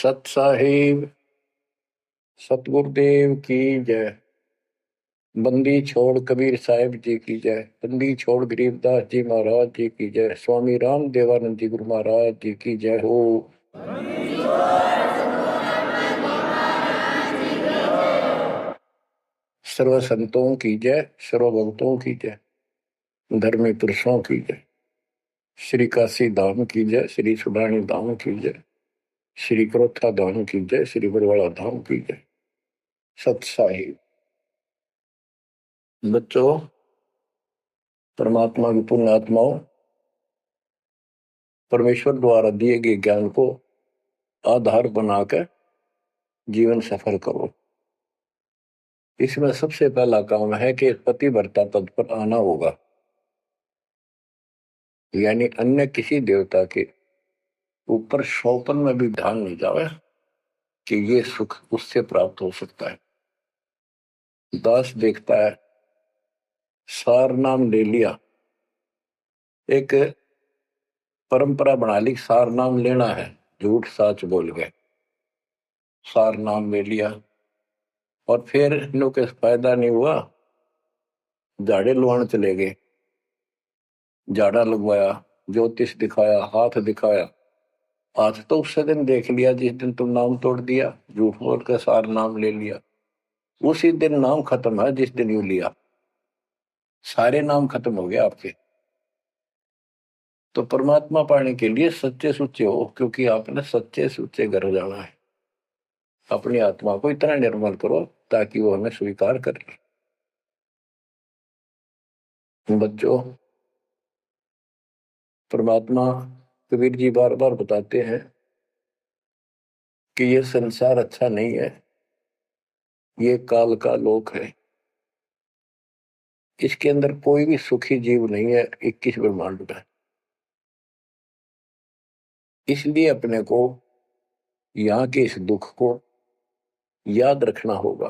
सत साहिब सतगुरुदेव की जय। बंदी छोड़ कबीर साहिब जी की जय। बंदी छोड़ गरीबदास जी महाराज जी की जय। स्वामी राम देवानंद जी गुरु महाराज जी की जय हो। सर्व संतों की जय, सर्व भक्तों की जय, धर्मी पुरुषों की जय। श्री काशी धाम की जय, श्री सुडानी धाम की जय, श्री क्रोथा धाम की जय, श्री बरवाड़ा धाम की जय। सत साहिब बच्चों, परमात्मा की पुण्य आत्माओं, परमेश्वर द्वारा दिए गए ज्ञान को आधार बनाकर जीवन सफल करो। इसमें सबसे पहला काम है कि पतिव्रता पद पर आना होगा, यानी अन्य किसी देवता के ऊपर शौपन में भी ध्यान नहीं जावे कि ये सुख उससे प्राप्त हो सकता है। दास देखता है, सार नाम ले लिया, एक परंपरा बना ली, सार नाम लेना है, झूठ साच बोल गए, सार नाम ले लिया और फिर इनों के फायदा नहीं हुआ, झाड़े लुआने चले गए, झाड़ा लगवाया, ज्योतिष दिखाया, हाथ दिखाया। आज तो उस दिन देख लिया जिस दिन तुम नाम तोड़ दिया, झूठ बोल कर सार नाम ले लिया, उसी दिन नाम खत्म है जिस दिन यू लिया, सारे नाम खत्म हो गए आपके। तो परमात्मा पाने के लिए सच्चे सुच्चे हो, क्योंकि आपने सच्चे सुच्चे घर जाना है। अपनी आत्मा को इतना निर्मल करो ताकि वो हमें स्वीकार कर ले। बच्चों, परमात्मा कबीर जी बार बार बताते हैं कि ये संसार अच्छा नहीं है, ये काल का लोक है, इसके अंदर कोई भी सुखी जीव नहीं है 21 ब्रह्मांड में। इसलिए अपने को यहाँ के इस दुख को याद रखना होगा।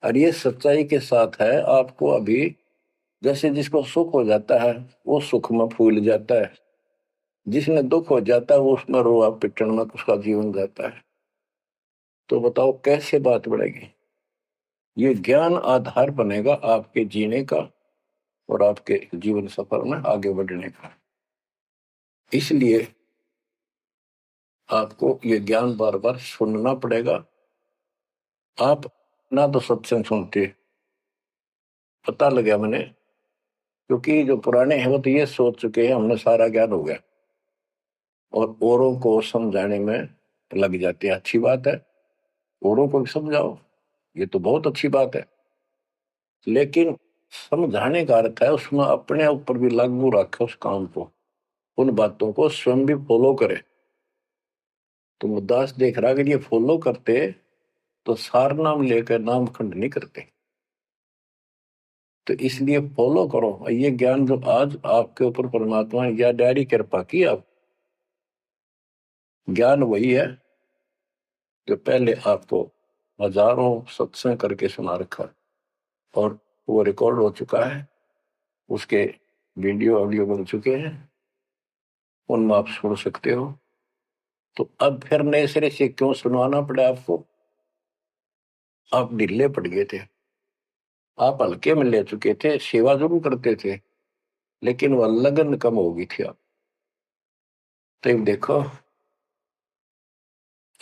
और ये सच्चाई के साथ है, आपको अभी जैसे जिसको सुख हो जाता है वो सुख में फूल जाता है, जिसने दुख हो जाता है वो उसमें रोआ पिटन में उसका जीवन जाता है। तो बताओ कैसे बात बढ़ेगी? ये ज्ञान आधार बनेगा आपके जीने का और आपके जीवन सफर में आगे बढ़ने का। इसलिए आपको ये ज्ञान बार बार सुनना पड़ेगा। आप ना तो सत्संग सुनते, पता लगा मैंने, क्योंकि जो पुराने हैं वो तो ये सोच चुके हैं हमने सारा ज्ञान हो गया और औरों को समझाने में लग जाते हैं। अच्छी बात है, औरों को भी समझाओ, ये तो बहुत अच्छी बात है, लेकिन समझाने का अर्थ है उसमें अपने ऊपर भी लागू रखे उस काम को, उन बातों को स्वयं भी फॉलो करे। तो मुद्दास देख रहा अगर ये फॉलो करते तो सार नाम लेकर नाम खंड नहीं करते। तो इसलिए फॉलो करो ये ज्ञान जो आज आपके ऊपर परमात्मा ने या डायरी कृपा की। आप ज्ञान वही है जो पहले आपको हजारों सत्संग करके सुना रखा और वो रिकॉर्ड हो चुका है, उसके वीडियो ऑडियो बन चुके हैं, उनमें आप सुन सकते हो। तो अब फिर नए सिरे से क्यों सुनवाना पड़ा आपको? आप ढीले पड़ गए थे, आप हल्के में ले चुके थे, सेवा जरूर करते थे लेकिन वह लगन कम हो गई थी। आप तो देखो,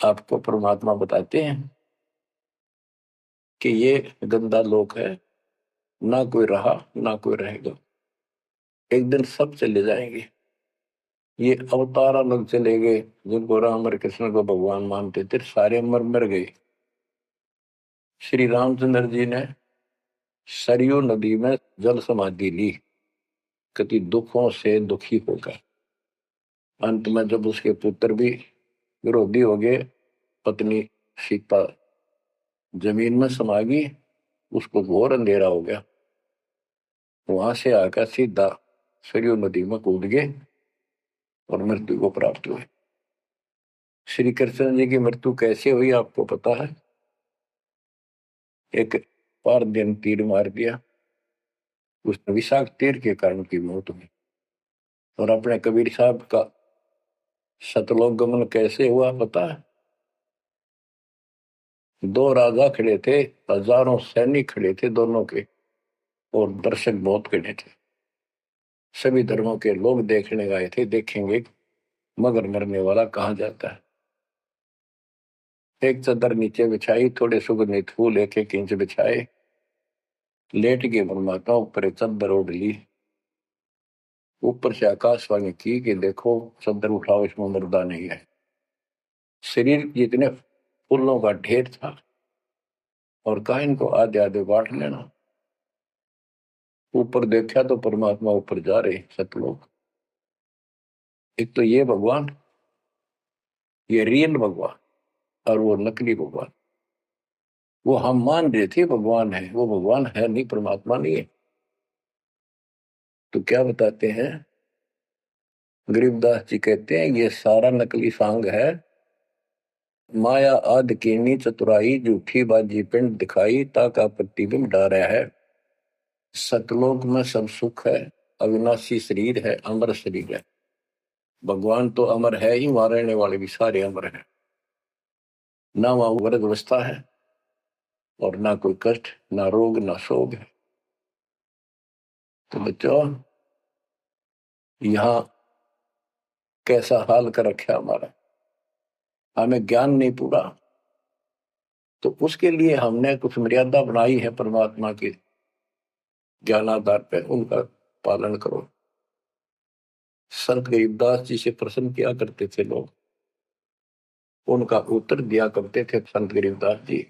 आपको परमात्मा बताते हैं कि ये गंदा लोक है, ना कोई रहा ना कोई रहेगा, एक दिन सब चले जाएंगे। ये अवतार अलग चले गए, जिनको राम और कृष्ण को भगवान मानते थे सारे मर मर गए। श्री रामचंद्र जी ने सरयू नदी में जल समाधि ली, कति दुखों से दुखी होकर। अंत में जब उसके पुत्र भी विरोधी हो गए, पत्नी सीता जमीन में समा गई, उसको घोर अंधेरा हो गया, वहां से आकर सीधा सरयू नदी में कूद गए और मृत्यु को प्राप्त हुए। श्री कृष्ण जी की मृत्यु कैसे हुई आपको पता है? एक पार दिन तीर मार दिया, उसने विषाक्त तीर के कारण की मौत हुई। और अपने कबीर साहब का सतलोक गमन कैसे हुआ पता है? दो राजा खड़े थे, हजारों सैनिक खड़े थे दोनों के, और दर्शक बहुत खड़े थे। सभी धर्मों के लोग देखने गए थे, देखेंगे मगर मरने वाला कहाँ जाता है। एक चादर नीचे बिछाई, थोड़े सुगंधित फूल एक एक इंच बिछाए, लेट के परमात्मा ऊपर एक चादर ओढ़ ली। ऊपर से आकाशवाणी की कि देखो चादर उठाओ, इसमें मुर्दा नहीं है। शरीर जितने फूलों का ढेर था, और कहा इनको आधे आधे बांट लेना। ऊपर देखा तो परमात्मा ऊपर जा रहे सतलोक। एक तो ये भगवान, ये रियल भगवान, और वो नकली भगवान। वो हम मान रहे थे भगवान है, वो भगवान है नहीं, परमात्मा नहीं है। तो क्या बताते हैं गरीबदास जी, कहते हैं ये सारा नकली सांग है। माया आद कीनी चतुराई, झूठी बाजी पिंड दिखाई, ताका प्रतिबिंब डारा है। सतलोक में सब सुख है, अविनाशी शरीर है, अमर शरीर है। भगवान तो अमर है ही, वहां रहने वाले भी सारे अमर हैं। ना वहां वर्ग अवस्था है, और ना कोई कष्ट, ना रोग, ना शोक है। तो बच्चों, यहाँ कैसा हाल कर रखा हमारा, हमें ज्ञान नहीं पूरा, तो उसके लिए हमने कुछ मर्यादा बनाई है परमात्मा के ज्ञानाधार पे, उनका पालन करो। संत गरीबदास जी से प्रश्न किया करते थे लोग, उनका उत्तर दिया करते थे संत गरीबदास जी।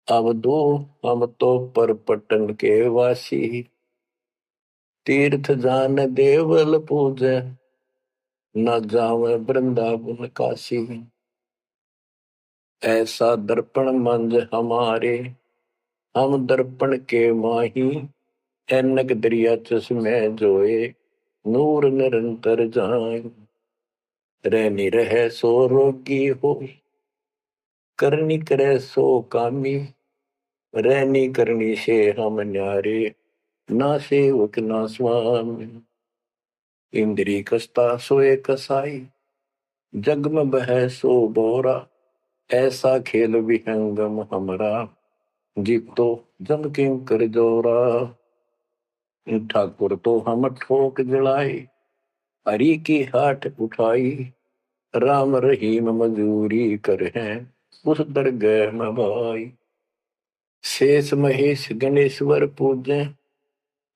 अब दो हम तो पर पटन के वासी, तीर्थ जान देवल पूजे, न जावे वृंदावन काशी। ऐसा दर्पण मंज हमारे, हम दर्पण के माही, ऐनक दरिया चश्मे जोए, नूर निरंतर जाए। रहनी रहे सो रोगी हो, करनी करे सो कामी, रहनी करनी से हम न्यारे, ना सेवक ना स्वामी। इंद्री कसता सोए कसाई, जग में बह सो बोरा, ऐसा खेल विहंगम हमरा, जीत तो जम किं कर जोरा। ठाकुर तो हम ठोक जड़ाई, हरि की हाट उठाई, राम रहीम मजूरी कर हैं, उस दरगह में भाई। शेष महेश गणेश्वर पूजे,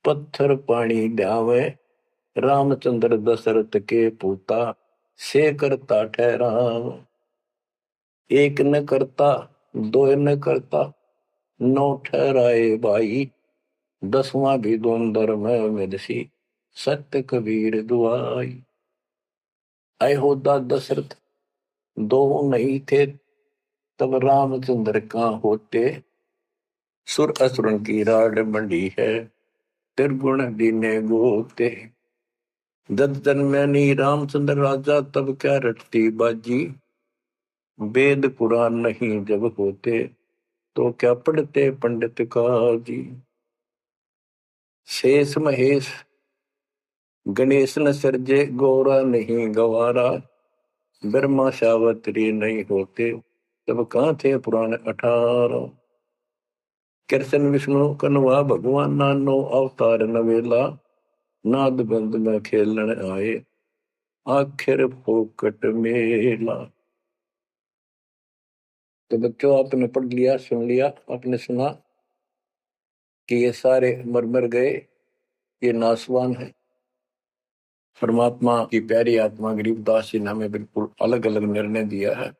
पत्थर पानी ध्यावे, रामचंद्र दशरथ के पूता, से करता ठहराव। एक न करता, दो न करता, नौ ठहराए भाई, दसवां भी द्वंद्व में मिलसी, सत्य कबीर दुआई। अयोध्या दशरथ दो नहीं थे, तब रामचंद्र का होते, सुर असुरन की राड मंडी है, त्रिगुण दीने गोते। जब जन्मे नी रामचंद्र राजा, तब क्या रटती बाजी, वेद पुराण नहीं जब होते, तो क्या पढ़ते पंडित काजी। शेष महेश गणेश न सर्जे, गौरा नहीं गवारा, ब्रह्मा सावत्री नहीं होते, तब कहाँ थे पुराण 18। कृष्ण विष्णु कन्वा भगवान, नानो अवतार नवेला, नाद बंद में खेलन आए, आखिर फोकट मेला। तो बच्चों, आपने पढ़ लिया, सुन लिया, आपने सुना कि ये सारे मर मर गए, ये नासवान है। परमात्मा की प्यारी आत्मा गरीबदास जी ने हमें बिल्कुल अलग अलग निर्णय दिया है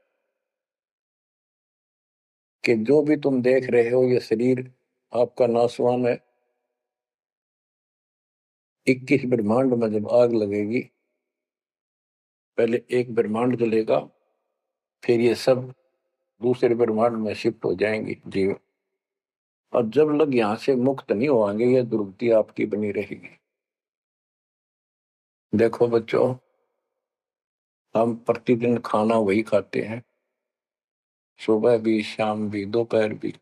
कि जो भी तुम देख रहे हो, ये शरीर आपका नासवान है। 21 ब्रह्मांड में जब आग लगेगी, पहले एक ब्रह्मांड जलेगा, फिर ये सब दूसरे ब्रह्मांड में शिफ्ट हो जाएंगे जीव। और जब लोग यहाँ से मुक्त नहीं होंगे, ये दुर्गति आपकी बनी रहेगी। देखो बच्चों, हम प्रतिदिन खाना वही खाते हैं, सुबह भी, शाम भी, दोपहर भी,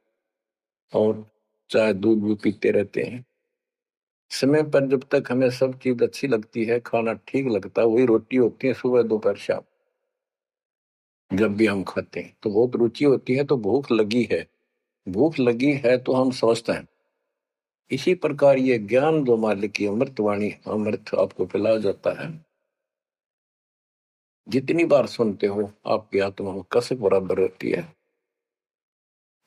और चाय दूध भी पीते रहते हैं। समय पर जब तक हमें सब चीज अच्छी लगती है, खाना ठीक लगता है, वही रोटी होती है सुबह दोपहर शाम। जब भी हम खाते हैं तो बहुत रुचि होती है, तो भूख लगी है, भूख लगी है तो हम समझते हैं। इसी प्रकार ये ज्ञान जो मालिक की अमृतवाणी, अमृत आपको पिलाया जाता है, जितनी बार सुनते हो आपकी आत्मा में कसक बराबर रहती है।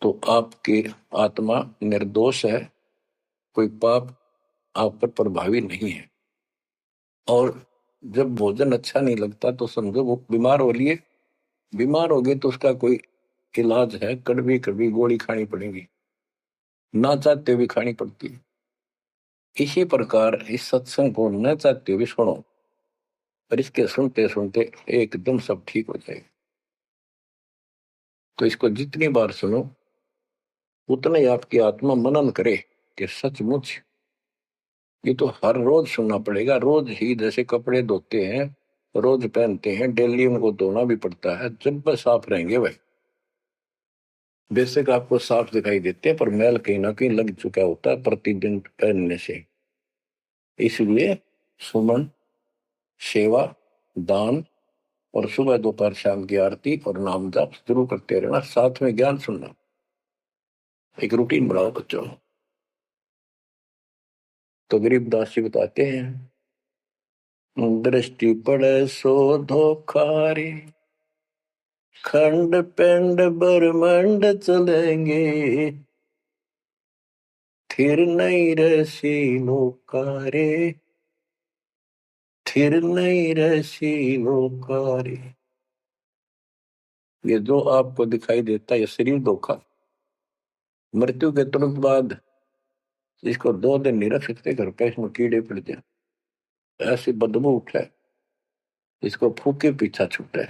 तो आपकी आत्मा निर्दोष है, कोई पाप आप पर प्रभावी नहीं है। और जब भोजन अच्छा नहीं लगता तो समझो वो बीमार हो लिए, बीमार हो गए तो उसका कोई इलाज है, कड़वी कड़वी गोली खानी पड़ेगी, ना चाहते हुए खानी पड़ती है। इसी प्रकार इस सत्संग को न चाहते हुए सुनो, और इसके सुनते सुनते एकदम सब ठीक हो जाएगा। तो इसको जितनी बार सुनो उतना ही आपकी आत्मा मनन करे कि सचमुच ये तो हर रोज सुनना पड़ेगा। रोज ही जैसे कपड़े धोते हैं, रोज पहनते हैं, डेली उनको धोना भी पड़ता है, जब बस साफ रहेंगे वह बेशक आपको साफ दिखाई देते हैं, पर मैल कहीं ना कहीं लग चुका होता है प्रतिदिन पहनने से। इसलिए सुमन, सेवा, दान और सुबह दोपहर शाम की आरती और नाम जाप जरूर करते रहना, साथ में ज्ञान सुनना। एक रूटीन बनाओ बच्चों। तो गरीबदास जी बताते हैं, दृष्टि पड़े सो धोखारी, खंड पिंड ब्रह्मंड चलेंगे, थिर नहीं रसी लोकारे, थिर नहीं रसी लोकारे। ये जो आपको दिखाई देता है ये शरीर धोखा, मृत्यु के तुरंत बाद इसको 2 दिन नहीं रख सकते घर पे, इसमें कीड़े पड़ जाए, ऐसी बदबू उठे, इसको फूके पीछा छूटे,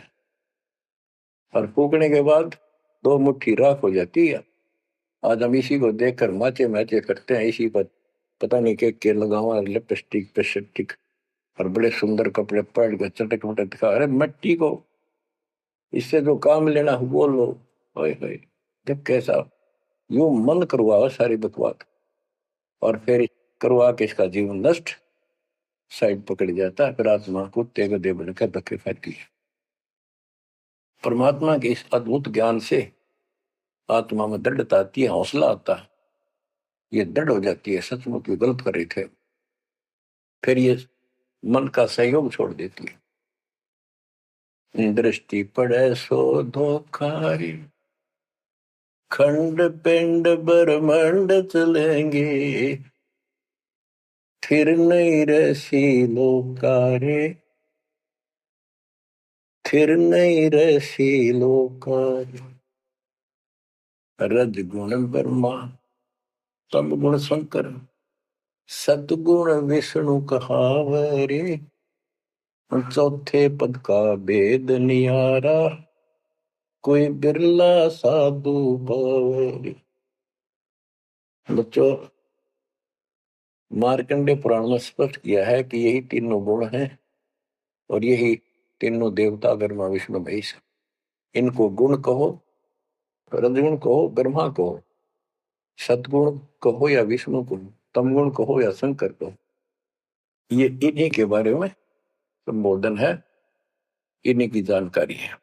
और फूकने के बाद 2 मुट्ठी राख हो जाती है। आज हम इसी को देखकर माचे मैचे करते हैं, इसी पर पता नहीं के लगावा, लिपस्टिक पेस्टिक और बड़े सुंदर कपड़े पहन के चटक मटक दिखा। अरे मिट्टी को, इससे जो काम लेना वो लो। ओए होए, जब कैसा यूं मन करवाओ सारी बकवास, और फिर करवा के इसका जीवन नष्ट, साइड पकड़ जाता है, फिर आत्मा कुत्ते गधे बनकर धक्के खाती है। परमात्मा के इस अद्भुत ज्ञान से आत्मा में दृढ़ता आती है, हौसला आता है, ये दृढ़ हो जाती है सचमुच ये गलत कर रहे थे, फिर ये मन का सहयोग छोड़ देती है। दृष्टि पड़े सो धोखारी, खंड पिंड ब्रह्मंड चलेंगे, फिर नहीं रसी लोकारे, फिर नहीं रसी लोकारे। रज गुण ब्रह्मा, तम गुण शंकर, सतगुण विष्णु कहावरे, चौथे पद का भेद नियारा, कोई बिरला साधु पावरे। बच्चों, मार्कंडे पुराण में स्पष्ट किया है कि यही तीनों गुण हैं, और यही तीनों देवता ब्रह्मा विष्णु महेश। इनको गुण कहो, रजगुण कहो, ब्रह्मा कहो, सतगुण कहो या विष्णु कहो, तमगुण कहो या शंकर कहो, ये इन्हीं के बारे में संबोधन है, इन्हीं की जानकारी है।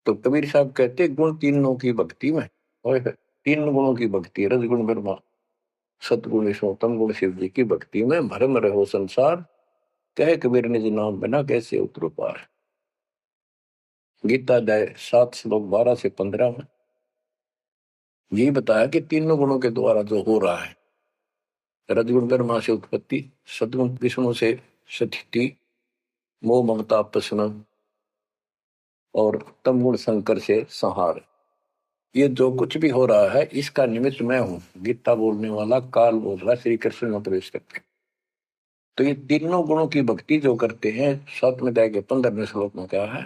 तो कबीर साहब कहते गुण तीनों की भक्ति में, और 3 गुणों की भक्ति, रजगुण ब्रह्मा, सतगुण विष्णु, तमगुण शिव जी की भक्ति में भरम रहो संसार, कहे कबीर निज नाम बिना कैसे उतरो पार। गीता अध्याय 7 श्लोक 12 से 15 में यही बताया कि तीनों गुणों के द्वारा जो हो रहा है, रजगुण ब्रह्मा से उत्पत्ति, सतगुण विष्णु से स्थिति, मोह ममता प्रश्न, और तमगुण शंकर से संहार। ये जो कुछ भी हो रहा है इसका निमित्त मैं हूं, गीता बोलने वाला काल बोल रहा, श्री कृष्ण में प्रवेश करते। तो ये तीनों गुणों की भक्ति जो करते हैं, 7वें अध्याय के 15वें श्लोक में कहा है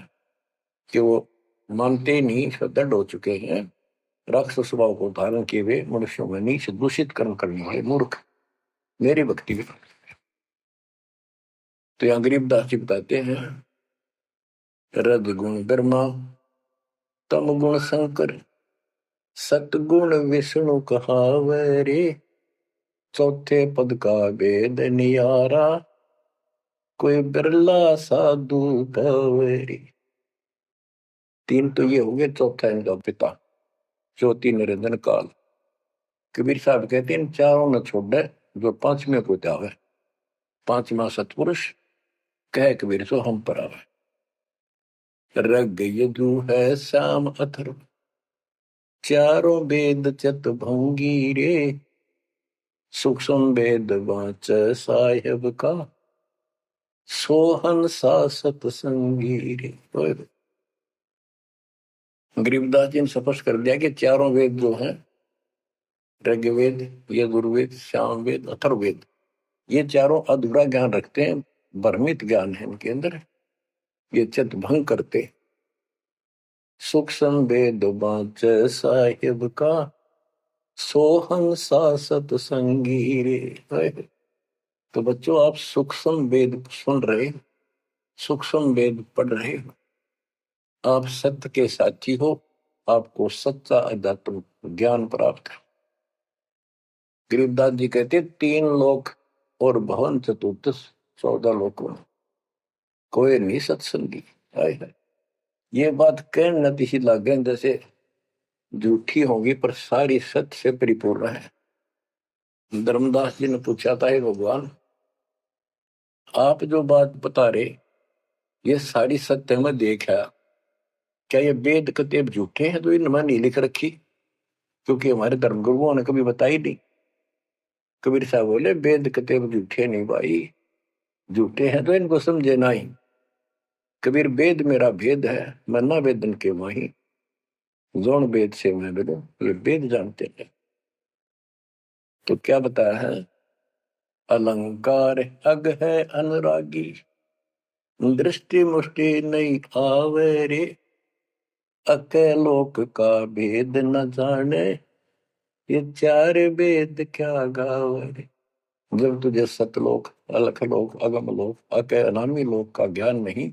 कि वो मानते ही नहीं, दृढ़ हो चुके हैं, राक्षस स्वभाव को धारण किए हुए मनुष्यों में नीच दूषित कर्म करने वाले मूर्ख मेरी भक्ति भी। तो यहाँ गरीबदास जी बताते हैं, रज गुण ब्रह्मा, तम गुण शंकर, सतगुण विष्णु कहावरे, चौथे पद का भेद नियारा, कोई बिरला साधु पावरी। तीन तो ये हो गए, चौथा इनका पिता, ज्योति निरंजन काल। कबीर साहब कहते हैं इन चारों न छोड़े जो पांचवें को त्यावे, पांचवा सतपुरुष कह कबीर सो हम पर आवे। रग यदु है श्याम अथर्व, चारों वेद चत भंगी रे, सूक्ष्म वेद वाच साहेब का, सोहन सा सतसंगी रे। गरीबदास जी ने स्पष्ट कर दिया कि चारों वेद जो हैं, ऋग्वेद, यजुर्वेद, सामवेद, अथर्ववेद, ये चारों अधूरा ज्ञान रखते हैं, भ्रमित ज्ञान है इनके अंदर, ये चित भंग करते। सूक्ष्म वेद वाच साहिब का, सोहन सा सतसंगी रे। तो बच्चों आप सूक्ष्म वेद सुन रहे, सूक्ष्म वेद पढ़ रहे, आप सत्य के साथी हो, आपको सच्चा अध्यात्म ज्ञान प्राप्त है। गरीबदास जी कहते तीन लोक और भवन चतुर्दश, 14 लोकों में कोई नहीं सत्संगी। है ये बात कहने नती सी लागे जैसे झूठी होगी पर सारी सत्य से परिपूर्ण है। धर्मदास जी ने पूछा था हे भगवान, आप जो बात बता रहे ये सारी सत्य में देखा, क्या ये वेद कतेब झूठे हैं तो इनमें नहीं लिख रखी? क्योंकि हमारे धर्म गुरुओं ने कभी बताई नहीं। कबीर साहब बोले वेद कतेब झूठे नहीं भाई, झूठे हैं तो इनको समझे नहीं। कबीर वेद मेरा भेद है, मैं ना वेदन के माही, जोन वेद से मैं मिलूं, ये वेद जानते हैं। तो क्या बताया है? अलंकार अग है अनुरागी, दृष्टि मुष्टि नहीं आवे रे, अके लोक का भेद न जाने, ये चार वेद क्या गावे रे। जब तुझे सतलोक, अलख लोक, अगम लोक, अके अनामी लोक का ज्ञान नहीं,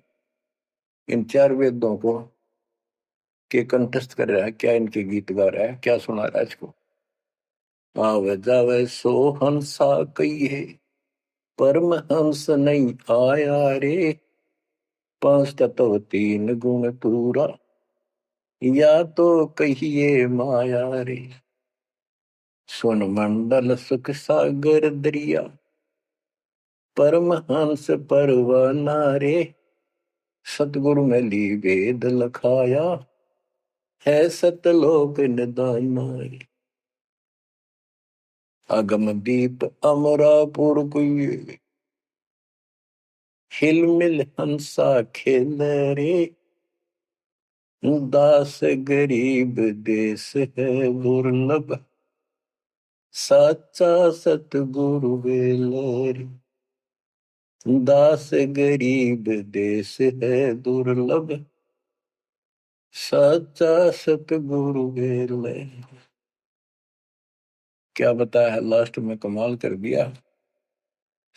इन चार वेदों को के कंठस्थ कर रहा है, क्या इनके गीत गा रहा है, क्या सुना रहा है इसको? आवे जावे सो हंसा कहिए, परम हंस नहीं आया रे, पांच तत्व तीन गुण पूरा, या तो कहिए माया रे। सुन मंडल सुख सागर दरिया, परम हंस परवाना रे, सतगुरु में ली वेद लखाया, है सतलोक निदाना रे। अगम दीप अमरापुर कुए, हिल मिल हंसा खेल रे, दास गरीब देश है दुर्लभ, साचा सतगुरु बेलरी। दास गरीब देश है दुर्लभ, साचा सतगुरु बेलरी। क्या बताया लास्ट में, कमाल कर दिया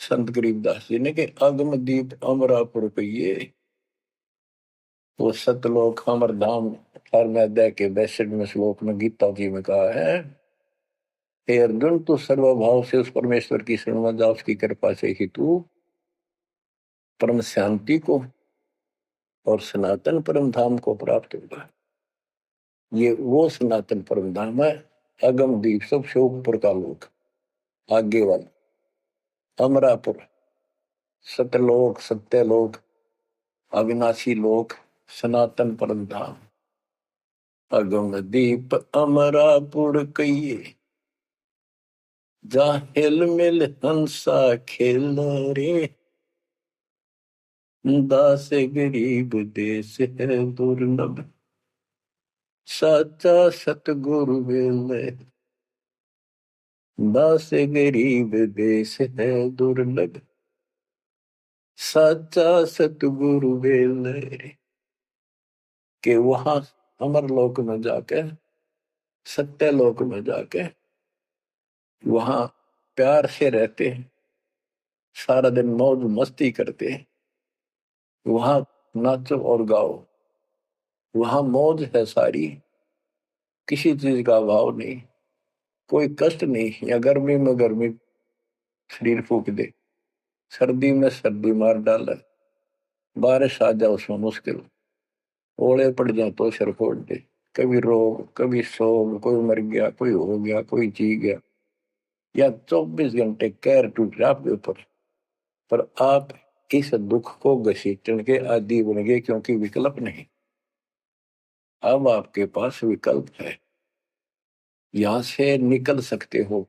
संत गरीबदास जी ने कि अगम दीप अमरापुर पहिए, वो सतलोक अमर धाम 18वें अध्याय के 62वें श्लोक में गीता जी में कहा है, हे अर्जुन तू सर्वभाव से उस परमेश्वर की शरण में जा, उसकी कृपा से ही तू परम शांति को और सनातन परम धाम को प्राप्त होगा। ये वो सनातन परम धाम है, अगम दीप सबसे ऊपर का लोक, आगे वाला अमरापुर, सतलोक, सत्यलोक, अविनाशी लोक, सनातन परम धाम। अगम दीप अमरापुर कहिए, जा हिल मिल हंसा खेल रे, दास गरीब देश है दुर्लभ, साचा सतगुरु बेले। दास गरीब देश है दुर्लभ, साचा सतगुरु बेले। के वहां अमर लोक में जाके, सत्य लोक में जाके वहां प्यार से रहते हैं, सारा दिन मौज मस्ती करते हैं, वहां नाचो और गाओ, वहां मौज है सारी, किसी चीज का अभाव नहीं, कोई कष्ट नहीं। या गर्मी में गर्मी शरीर फूक दे, सर्दी में सर्दी मार डाले, बारिश आ जाए उसमें मुश्किल, ओले पड़ जाए तो सिर फोड़ दे। कभी रोग, कभी शोक, कोई मर गया, कोई हो गया, कोई जी गया, या 24 घंटे कहर टूट रहा आपके ऊपर, पर आप इस दुख को घसीटने के आदी बन गए, क्योंकि विकल्प नहीं। अब आपके पास विकल्प है, यहां से निकल सकते हो,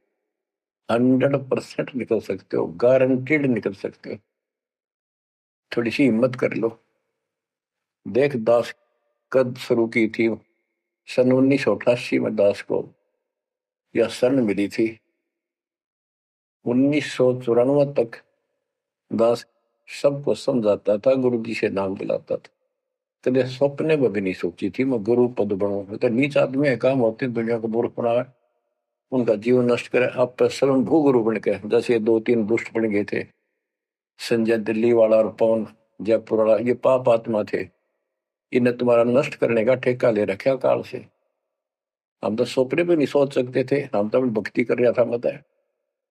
100% निकल सकते हो, गारंटीड निकल सकते हो। थोड़ी सी हिम्मत कर लो। देख, दास कब शुरू की थी? सन 1988 में दास को यह शरण मिली थी। 1994 तक दास सबको समझाता था, गुरु जी से नाम दिलाता था। कदे सपने में भी नहीं सोची थी मैं गुरु पद बनूं। तो नीच आदमी है, काम होते हैं दुनिया को मूर्ख बनाए, उनका जीवन नष्ट करे, आप स्वयं भू गुरु बन के, जैसे 2-3 दुष्ट बन गए थे, संजय दिल्ली वाला और पवन जयपुर वाला, ये पाप आत्मा थे। इन्हें तुम्हारा नष्ट करने का ठेका ले रखा काल से। हम तो सपने भी नहीं सोच सकते थे। हम तो भक्ति कर रहा था, मत है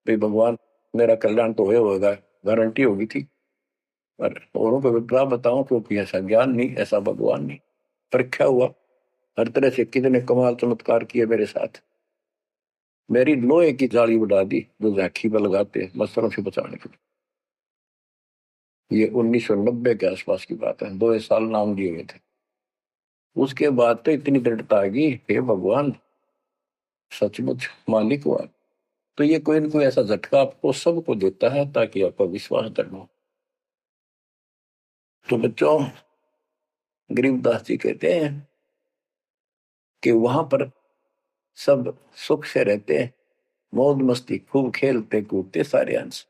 भाई भगवान मेरा कल्याण तो होगा, गारंटी होगी थी। पर औरों को विप्लव बताऊं, क्योंकि ऐसा ज्ञान नहीं, ऐसा भगवान नहीं। परीक्षा हुआ हर तरह से, कितने कमाल चमत्कार किए मेरे साथ। मेरी लोहे की जाली उड़ा दी, जो राखी पर लगाते हैं मच्छरों से बचाने के लिए। ये 1990 के आसपास की बात है, 2 साल नाम दिए हुए थे। उसके बाद तो इतनी दृढ़ता आ गई, हे भगवान सचमुच मालिक हुआ। तो ये कोई न कोई ऐसा झटका आपको सबको देता है, ताकि आपका विश्वास दृढ़ हो। तो बच्चों, गरीबदास जी कहते हैं कि वहां पर सब सुख से रहते हैं, मौज मस्ती, खूब खेलते कूदते सारे अंश।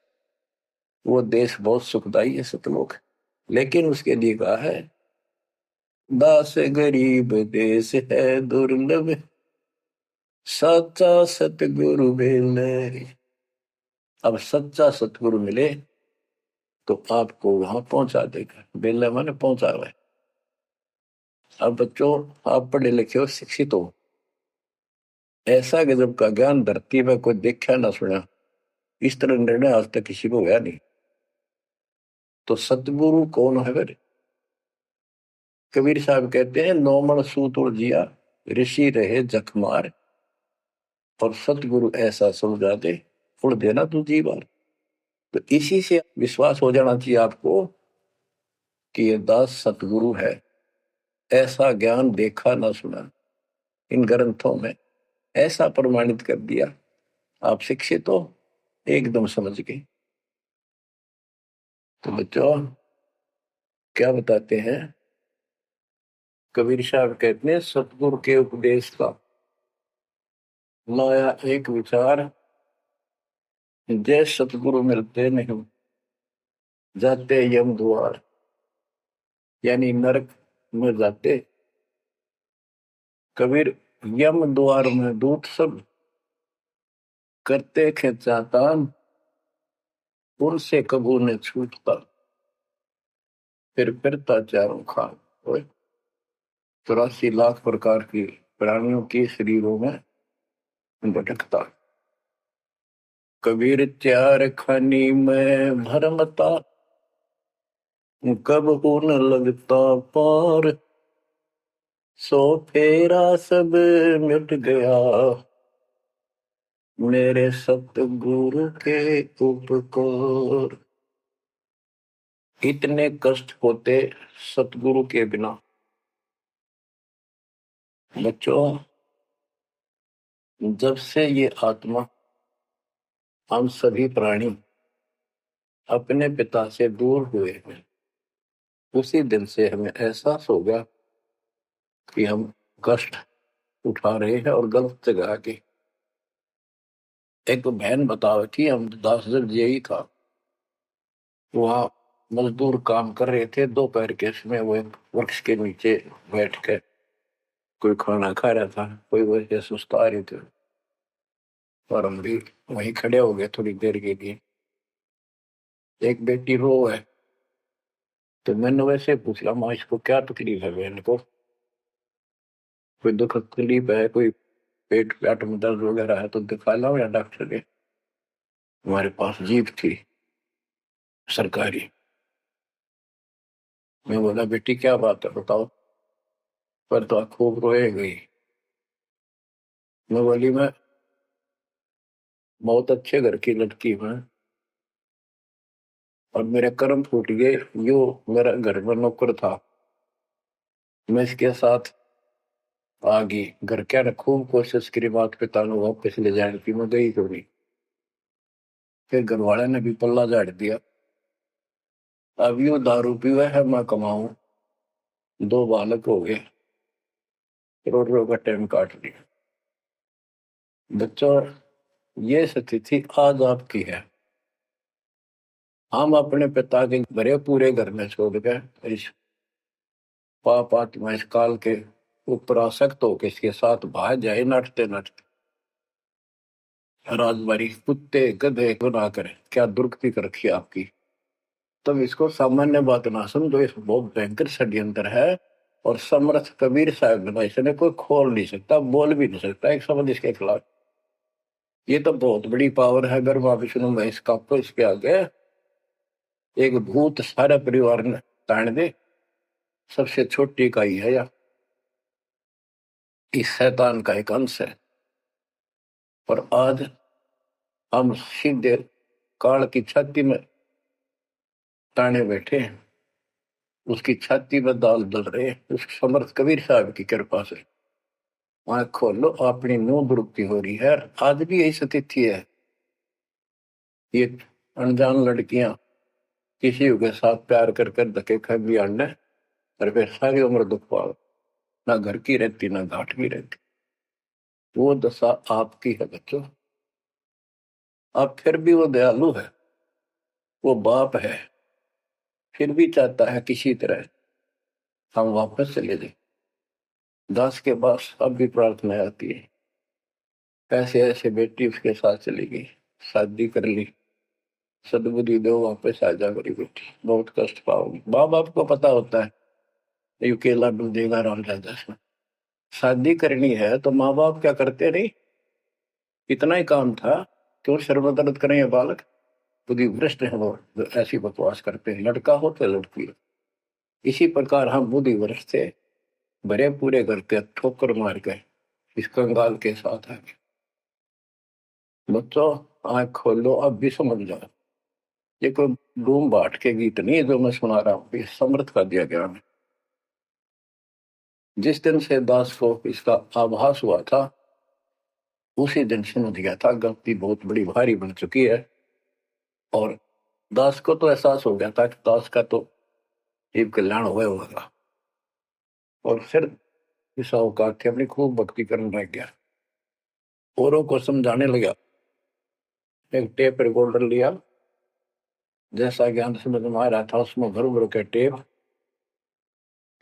वो देश बहुत सुखदाई है, सतलोक। लेकिन उसके लिए कहा है, दास गरीब देश है दुर्लभ, सच्चा सतगुरु मिले। अब सच्चा सतगुरु मिले तो आपको वहां पहुंचा देगा। बेला माने पहुंचा हुआ है। अब बच्चों, आप पढ़े लिखे हो, शिक्षित हो, ऐसा गजब का ज्ञान धरती में कोई देखा ना सुना, इस तरह निर्णय आज तक किसी को हुआ नहीं। तो सतगुरु कौन है फिर? कबीर साहब कहते हैं, नौमण सूत जिया, ऋषि रहे जखमार, और सतगुरु ऐसा समझा दे, उड़ देना तू जी बार। तो इसी से विश्वास हो जाना चाहिए आपको कि ये दास सतगुरु है। ऐसा ज्ञान देखा ना सुना, इन ग्रंथों में ऐसा प्रमाणित कर दिया, आप शिक्षित हो, एकदम समझ गए। तो बच्चों, क्या बताते हैं कबीर साहब? कहते हैं, सतगुरु के उपदेश का लाया एक विचार, जय सतगुरु मिलते नहीं, जाते यम द्वार। यानी नरक में जाते कबीर, यम द्वार में दूत सब करते खेचातान, उनसे कबू ने छूटता, फिर फिरता चारों खान। 84 लाख प्रकार की प्राणियों के शरीरों में भटकता। कबीर चार खानी में भरमता, कब हो न लगता पार, सो फेरा सब मिट गया, मेरे सतगुरु के उपकार। इतने कष्ट होते सतगुरु के बिना। बच्चों, जब से ये आत्मा, हम सभी प्राणी अपने पिता से दूर हुए हैं, उसी दिन से हमें एहसास हो गया कि हम कष्ट उठा रहे हैं, और गलत जगह के। एक तो बहन बता रही थी, हम 10 दिन यही था, वहां मजदूर काम कर रहे थे, दोपहर के समय वो एक वृक्ष के नीचे बैठ कर कोई खाना खा रहा था, कोई वैसे सुस्ता रहे थे, और हम भी वहीं खड़े हो गए थोड़ी देर के लिए। एक बेटी रो है, तो मैंने वैसे पूछा, माँ इसको क्या तकलीफ है? बहन को कोई दुख तकलीफ है, कोई पेट पेट में दर्द वगैरह है तो दिखा लाओ या डॉक्टर के। हमारे पास जीप थी सरकारी। मैं बोला, बेटी क्या बात है बताओ। पर तो खूब रोए गई। मैं बोली मैं बहुत अच्छे घर की लड़की हूँ और मेरे कर्म फूट गए। यो मेरा घर में नौकर था, मैं इसके साथ आ गई। घर क्या ने खूब कोशिश करी माता पिता ने वापस ले जाने की, मैं गई तो नहीं। फिर घर वाले ने भी पल्ला झाड़ दिया। अब यो दारू पीवा है, मैं कमाऊं, दो बालक हो गए, रोड रोड का टाइम काट लिया। बच्चों, ये स्थिति आज आपकी है। हम अपने पिता के भरे पूरे घर में छोड़ के इस पाप आत्मा इस काल के ऊपर आसक्त होकर इसके साथ भाग जाए नटते नटते। राजबारी कुत्ते गधे गुनाह करे, क्या दुर्गति कर रखी है आपकी। तब इसको सामान्य बात ना समझो, इस बहुत भयंकर षड्यंत्र है। और समर्थ कबीर साहब ने इसने कोई खोल नहीं सकता, बोल भी नहीं सकता एक शब्द इसके खिलाफ। ये तो बहुत बड़ी पावर है। अगर वहां विष्णु महेश का तो इसके आगे एक भूत सारे परिवार ने ताण दे, सबसे छोटी इकाई है या इस शैतान का एक अंश है। और आज हम सीधे काल की छाती में ताने बैठे हैं, उसकी छाती में दाल दल रहे हैं उस समर्थ कबीर साहब की कृपा से। आंख खोलो, अपनी नो दुरुक्ति हो रही है। आज भी यही स्थिति है। ये अनजान लड़कियां किसी के साथ प्यार कर कर धक्के खा भी आने, और फिर सारी उम्र दुख पाओ, ना घर की रहती ना घाट की रहती। वो दशा आपकी है बच्चों। अब फिर भी वो दयालु है, वो बाप है, फिर भी चाहता है किसी तरह हम वापस चले जाए। दास के पास अब भी प्रार्थना आती है, ऐसे ऐसे बेटी उसके साथ चली गई, शादी कर ली, सदबुद्धि दो, वापस आ जा मेरी बेटी, बहुत कष्ट पाओगी। माँ बाप को पता होता है ये केला डूब देगा राम राजा से। शादी करनी है तो माँ बाप क्या करते नहीं, इतना ही काम था। क्यों शर्मदर्द करें ये बालक, बुद्धि भ्रष्ट है वो जो ऐसी बकवास करते हैं, लड़का हो तो लड़की हो। इसी प्रकार हम बुद्धि भ्रष्ट थे, भरे पूरे घर के ठोकर मार गए इस कंगाल के साथ आगे। बच्चों, आंख खोलो, अब भी समझ जाओ। ये कोई बूम बाट के गीत नहीं है जो मैं सुना रहा हूँ, ये समर्थ का दिया गया है। जिस दिन से दास को इसका आभास हुआ था, उसी दिन समझ गया था गलती बहुत बड़ी भारी बन चुकी है। और दास को तो एहसास हो गया था कि दास का तो जीव कल्याण हुआ होगा। और फिर इस अवकाश के अपनी खूब भक्ति करने लग गया, औरों को समझाने लगा। एक टेप रिकॉर्डर लिया, जैसा ज्ञान समझ में आ रहा था उसमें भर भर के टेप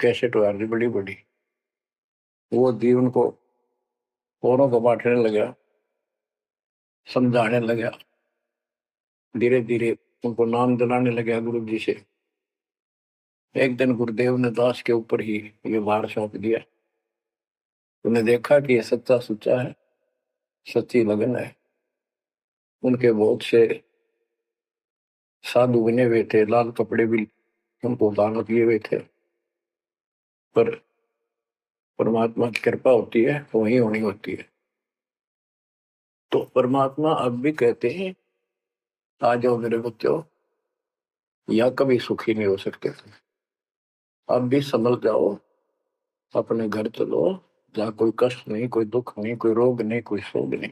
कैसेट वाली बड़ी बड़ी वो दी उनको, औरों को बांटने लगा, समझाने लगा। धीरे धीरे उनको नाम दिलाने लगा गुरु जी से। एक दिन गुरुदेव ने दास के ऊपर ही ये भार सौंप दिया। उन्हें देखा कि ये सच्चा सुच्चा है, सच्ची लगन है। उनके बहुत से साधु बने हुए थे, लाल कपड़े भी उनको दान दिए हुए थे। पर परमात्मा की कृपा होती है तो वही होनी होती है। तो परमात्मा अब भी कहते हैं, आ जाओ मेरे बच्चों, या कभी सुखी नहीं हो सकते थे। अब भी संभल जाओ, अपने घर चलो, जहाँ कोई कष्ट नहीं, कोई दुख नहीं, कोई रोग नहीं, कोई शोक नहीं,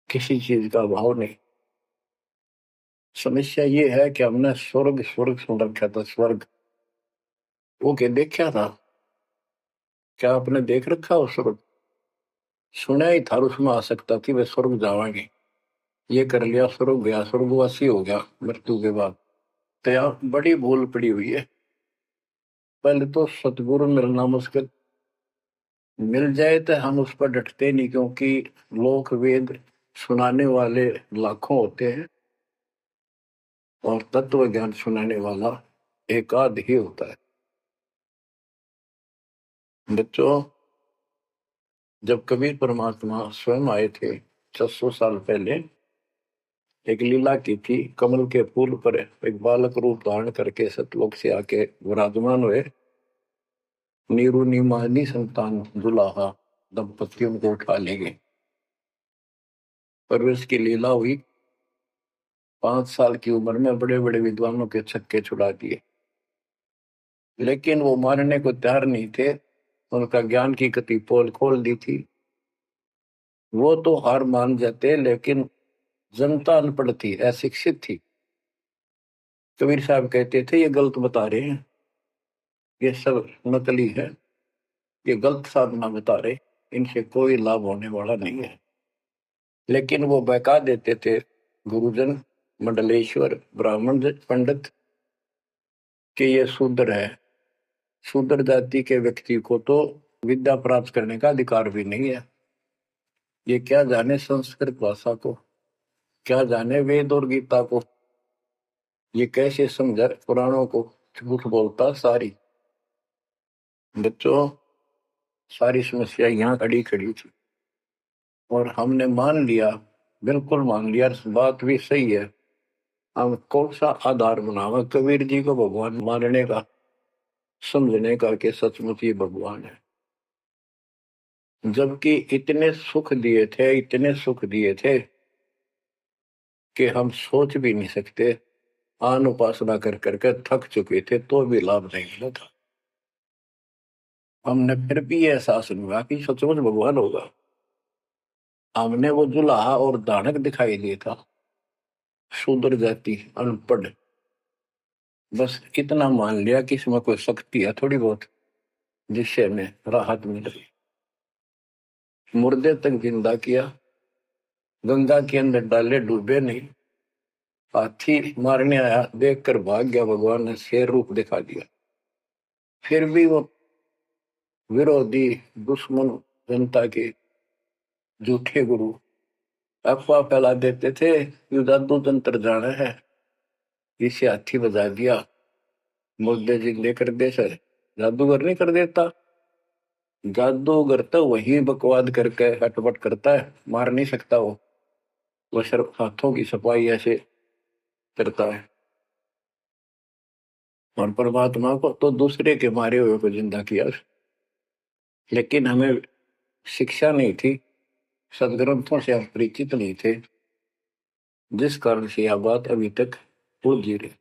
किसी चीज का अभाव नहीं। समस्या ये है कि हमने स्वर्ग स्वर्ग सुन रखा था, स्वर्ग वो के देखा था। क्या आपने देख रखा हो स्वर्ग? सुना ही था, उसमें आ सकता थी वे स्वर्ग जावांगे, ये कर लिया स्वर्ग गया, स्वर्गवासी हो गया मृत्यु के बाद। तो यहाँ बड़ी भूल पड़ी हुई है। पहले तो सतगुरु मिलना मुश्किल, मिल जाए तो हम उस पर डटते नहीं, क्योंकि लोक वेद सुनाने वाले लाखों होते हैं और तत्व ज्ञान सुनाने वाला एक आध ही होता है। बच्चों, जब कबीर परमात्मा स्वयं आए थे 600 साल पहले, एक लीला की थी। कमल के फूल पर एक बालक रूप धारण करके सतलोक से आके विराजमान हुए। नीरू नीमानी संतान दुलाहा दंपतियों को उठा ले गए। परवेश की लीला हुई। 5 साल की उम्र में बड़े बड़े विद्वानों के छक्के छुड़ा दिए, लेकिन वो मानने को तैयार नहीं थे। उनका ज्ञान की गति पोल खोल दी थी। वो तो हार मान जाते, लेकिन जनता अनपढ़ थी, अशिक्षित थी। कबीर साहब कहते थे ये गलत बता रहे हैं, ये सब नकली है, ये गलत साधना बता रहे, इनसे कोई लाभ होने वाला नहीं है। लेकिन वो बहका देते थे गुरुजन, मंडलेश्वर, ब्राह्मण पंडित कि ये शूद्र है। शूद्र जाति के व्यक्ति को तो विद्या प्राप्त करने का अधिकार भी नहीं है। ये क्या जाने संस्कृत भाषा को, क्या जाने वेद और गीता को, ये कैसे समझा पुराणों को। झूठ बोलता सारी। बच्चों, सारी समस्या यहाँ खड़ी खड़ी थी और हमने मान लिया, बिल्कुल मान लिया, बात भी सही है। हम कौन सा आधार बनावा कबीर जी को भगवान मानने का, समझने का कि सचमुच ही भगवान है। जबकि इतने सुख दिए थे, इतने सुख दिए थे कि हम सोच भी नहीं सकते। आन उपासना कर करके थक चुके थे तो भी लाभ नहीं मिला था। हमने फिर भी ये एहसास नहीं हुआ कि सचमुच भगवान होगा। हमने वो जुलाहा और दानक दिखाई दिया था, शूद्र जाति, अनपढ़। बस इतना मान लिया कि इसमें कोई शक्ति है थोड़ी बहुत, जिससे हमें राहत मिल रही। मुर्दे तक जिंदा किया, गंगा के अंदर डाले, डूबे नहीं। हाथी मारने आया, देखकर भाग गया, भगवान ने शेर रूप दिखा दिया। फिर भी वो विरोधी, दुश्मन जनता के झूठे गुरु अफवाह फैला देते थे, यू जादू तंत्र जाना है, इसे हाथी बजा दिया, मुर्दे जिंदे कर दे। सर, जादूगर नहीं कर देता। जादूगर तो वही बकवाद करके हटपट करता है, मार नहीं सकता वो सिर्फ हाथों की सफाई ऐसे करता है। और परमात्मा को तो दूसरे के मारे हुए को जिंदा किया। लेकिन हमें शिक्षा नहीं थी, सदग्रंथों से हम परिचित नहीं थे, जिस कारण से यह बात अभी तक उलझी रही।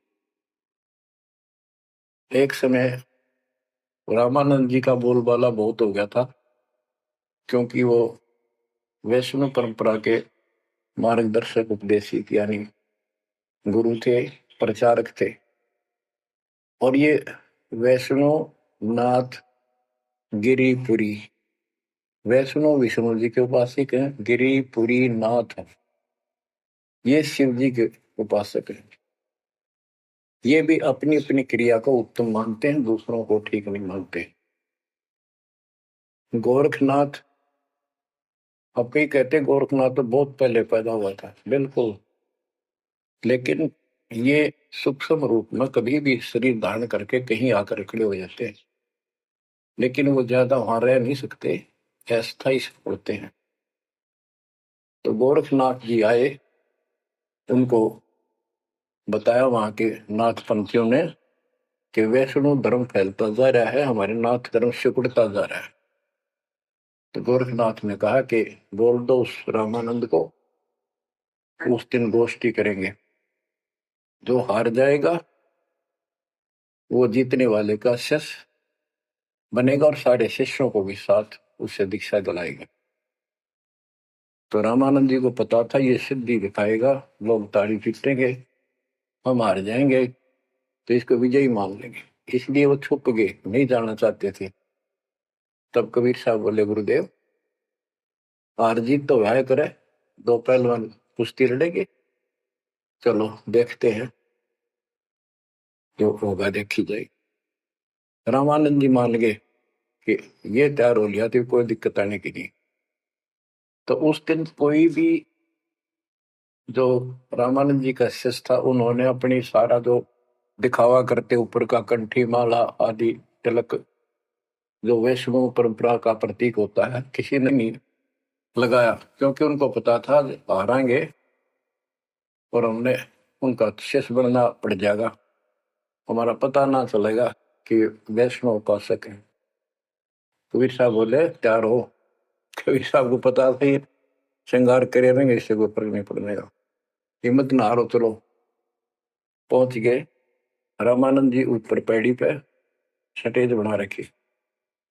एक समय रामानंद जी का बोलबाला बहुत हो गया था, क्योंकि वो वैष्णव परंपरा के मार्गदर्शक, उपदेशिक यानी गुरु थे, प्रचारक थे। और ये वैष्णव नाथ गिरिपुरी, वैष्णव विष्णु जी के उपासक हैं, गिरिपुरी नाथ हैं, ये शिव जी के उपासक हैं। ये भी अपनी अपनी क्रिया को उत्तम मानते हैं, दूसरों को ठीक नहीं मानते। गोरखनाथ, अब कई कहते हैं गोरखनाथ तो बहुत पहले पैदा हुआ था, बिल्कुल। लेकिन ये सूक्ष्म रूप में कभी भी शरीर धारण करके कहीं आकर खड़े हो जाते हैं, लेकिन वो ज्यादा वहां रह नहीं सकते, अस्थायी होते हैं। तो गोरखनाथ जी आए, उनको बताया वहां के नाथ पंथियों ने कि वैष्णव धर्म फैलता जा रहा है, हमारे नाथ धर्म सिकुड़ता जा रहा है। तो गोरखनाथ ने कहा कि बोल दो उस रामानंद को, उस दिन गोष्ठी करेंगे, जो हार जाएगा वो जीतने वाले का शिष्य बनेगा और सारे शिष्यों को भी साथ उससे दीक्षा दिलाएगा। तो रामानंद जी को पता था ये सिद्धि दिखाएगा, लोग ताड़ी पीटेंगे, हम हार जाएंगे, तो इसको विजयी मान लेंगे। इसलिए वो छुप गए, नहीं जाना चाहते थे। तब कबीर साहब बोले, गुरुदेव हार जीत तो वह करे, दो पहलवान कुश्ती लड़ेंगे, चलो देखते हैं, जो होगा देखी जाए। रामानंद जी मान गए कि ये तैयार हो लिया तो कोई दिक्कत आने की नहीं। तो उस दिन कोई भी जो रामानंद जी का शिष्य था, उन्होंने अपनी सारा जो दिखावा करते ऊपर का कंठी माला आदि तिलक, जो वैष्णव परंपरा का प्रतीक होता है, किसी ने नहीं लगाया, क्योंकि उनको पता था हारेंगे और हमने उनका शिष्य बनना पड़ जाएगा, हमारा पता ना चलेगा कि वैष्णव उपासक है। कबीर साहब बोले तैयार हो। कबीर साहब को पता था ये श्रृंगार करे रहेंगे, इससे कोई फर्क नहीं पड़ने का, हिम्मत ना हारो, चलो। पहुंच गए। रामानंद जी ऊपर पैड़ी पे स्टेज बना रखी।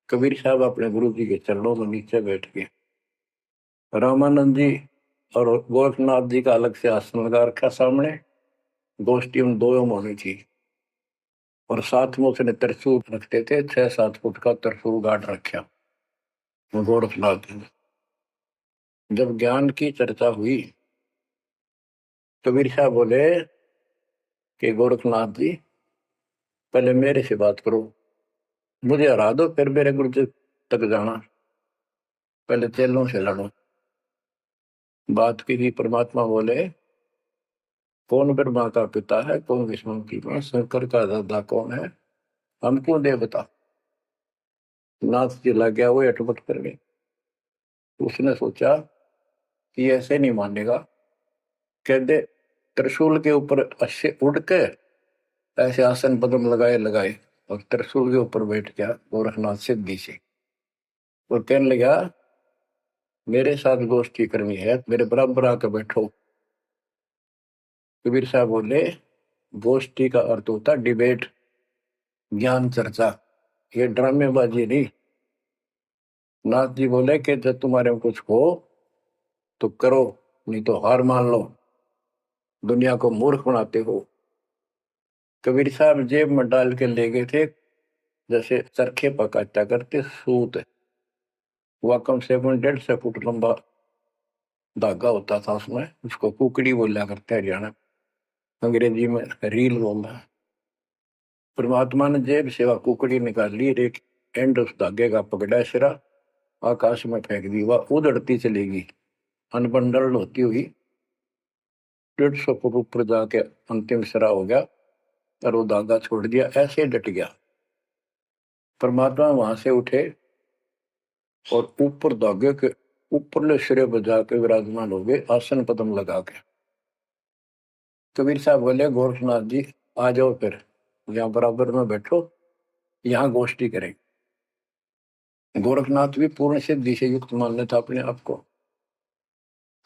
कबीर साहब अपने गुरु जी के चरणों में नीचे बैठ गए। रामानंद जी और गोरखनाथ जी का अलग से आसन लगा रखा सामने। गोष्ठी उन दोनों में होनी थी। और साथ में उसने त्रिशूल रखते थे, 6-7 फुट का त्रिशूल गाड़ रखा गोरखनाथ जी ने। जब ज्ञान की चर्चा हुई, कबीर साहब बोले कि गोरखनाथ जी पहले मेरे से बात करो, मुझे हरा दो, फिर मेरे गुरु जी तक जाना, पहले चेलों से लड़ो। बात की थी। परमात्मा बोले कौन ब्रह्मा का पिता है, कौन विष्णु की मां, शंकर का दादा कौन है, हमको दे बता। नाथ जी लग गया, वो अटपट कर गए। उसने सोचा कि ऐसे नहीं मानेगा, कहते त्रिशूल के ऊपर अच्छे उड़ के ऐसे आसन पद्म लगाए लगाए और त्रिशूल के ऊपर बैठ गया गोरखनाथ सिद्धि से। और कहने लगा मेरे साथ गोष्ठी करनी है, मेरे बराबर आकर बैठो। कबीर साहब बोले गोष्ठी का अर्थ होता डिबेट, ज्ञान चर्चा, ये ड्रामेबाजी नहीं। नाथ जी बोले कि जब तुम्हारे में कुछ हो तो करो, नहीं तो हार मान लो, दुनिया को मूर्ख बनाते हो। कबीर साहब जेब में डाल के ले गए थे, जैसे चरखे पकाता करते सूत। वह कम से कम 150 फुट लंबा धागा होता था, उसमें उसको कुकड़ी बोला करते हरियाणा, अंग्रेजी में रील बोलना। परमात्मा ने जेब से वह कुकड़ी निकाल ली, एक एंड उस धागे का पकड़ा सिरा, आकाश में फेंक दी, वह उड़ती चलेगी अनबंडल होती हुई 150 फुट ऊपर जाके अंतिम सिरा हो गया। और वो धागा छोड़ दिया, ऐसे डट गया। परमात्मा वहां से उठे और ऊपर धागे के ऊपरले सिरे पर जाके विराजमान हो गए, आसन पद्म लगा के। कबीर साहब बोले गोरखनाथ जी आ जाओ, फिर यहाँ बराबर में बैठो, यहाँ गोष्ठी करें। गोरखनाथ भी पूर्ण सिद्धि से युक्त मान लेता अपने आप को।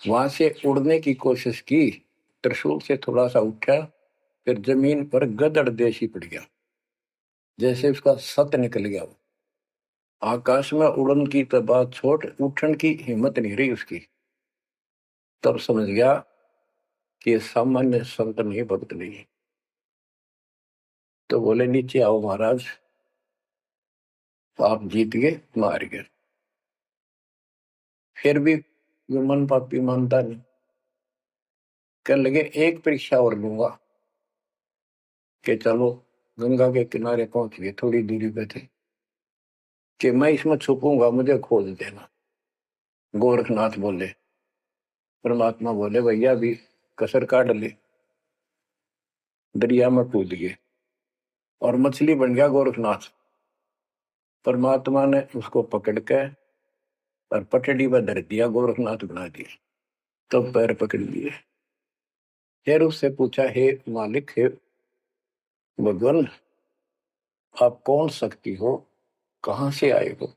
वहां से उड़ने की कोशिश की, त्रिशूल से थोड़ा सा उठा, फिर जमीन पर गदड़ देशी पड़ गया, जैसे उसका सत निकल गया। आकाश में उड़न की तो बात छोड़, उठन की हिम्मत नहीं रही उसकी। तब समझ गया कि ये सामान्य संत नहीं, भक्त नहीं। तो बोले नीचे आओ महाराज, आप जीत गए, मार गए। फिर भी जो मन पापी मानता नहीं, कहने लगे एक परीक्षा और लूंगा। कि चलो, गंगा के किनारे पहुंच गए, थोड़ी दूरी पे थे, कि मैं इसमें छुपूंगा, मुझे खोज देना। गोरखनाथ बोले। परमात्मा बोले भैया भी कसर काट ले। दरिया में कूद गए और मछली बन गया गोरखनाथ। परमात्मा ने उसको पकड़ के और पटड़ी पर धर दिया, गोरखनाथ बना दिया। तब पैर पकड़ लिए। फिर उससे पूछा, हे मालिक, हे भगवान, आप कौन शक्ति हो, कहां से आए हो,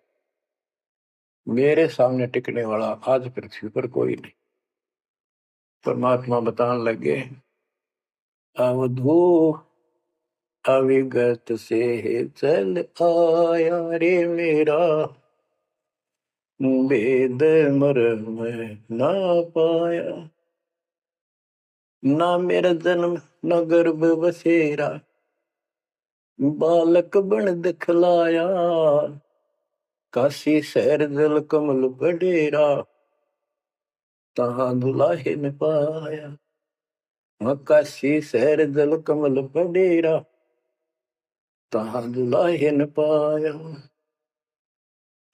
मेरे सामने टिकने वाला आज पृथ्वी पर कोई नहीं। परमात्मा बताने लगे, अवधू अविगत से चल आया रे मेरा, वेद मर्म ना पाया, ना मेरा जन्म न गर्भ बसेरा, बालक बन दिखलाया, काशी शहर जल कमल बडेरा, तहां दुलाहे न पाया। काशी शहर जल कमल बडेरा, तहां दुलाहे न पाया।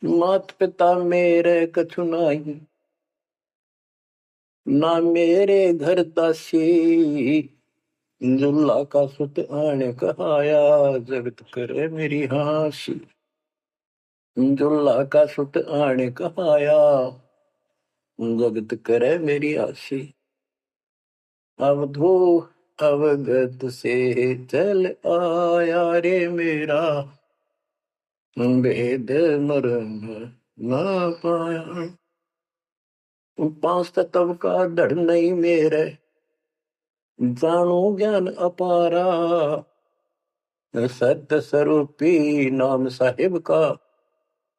मात पिता मेरे कछु नाही, ना मेरे घर दासी, जुल्ला का सुत आने कहाया, जगत करे मेरी हासी। जुल्ला का सुत आने कहाया, जगत करे मेरी हासी। अवधू अवगत से चल आया रे मेरा, वेद मरण ना पाया। पांच तत्व का धड़ नहीं मेरे, जानो ज्ञान अपारा। सत्य स्वरूपी नाम साहिब का,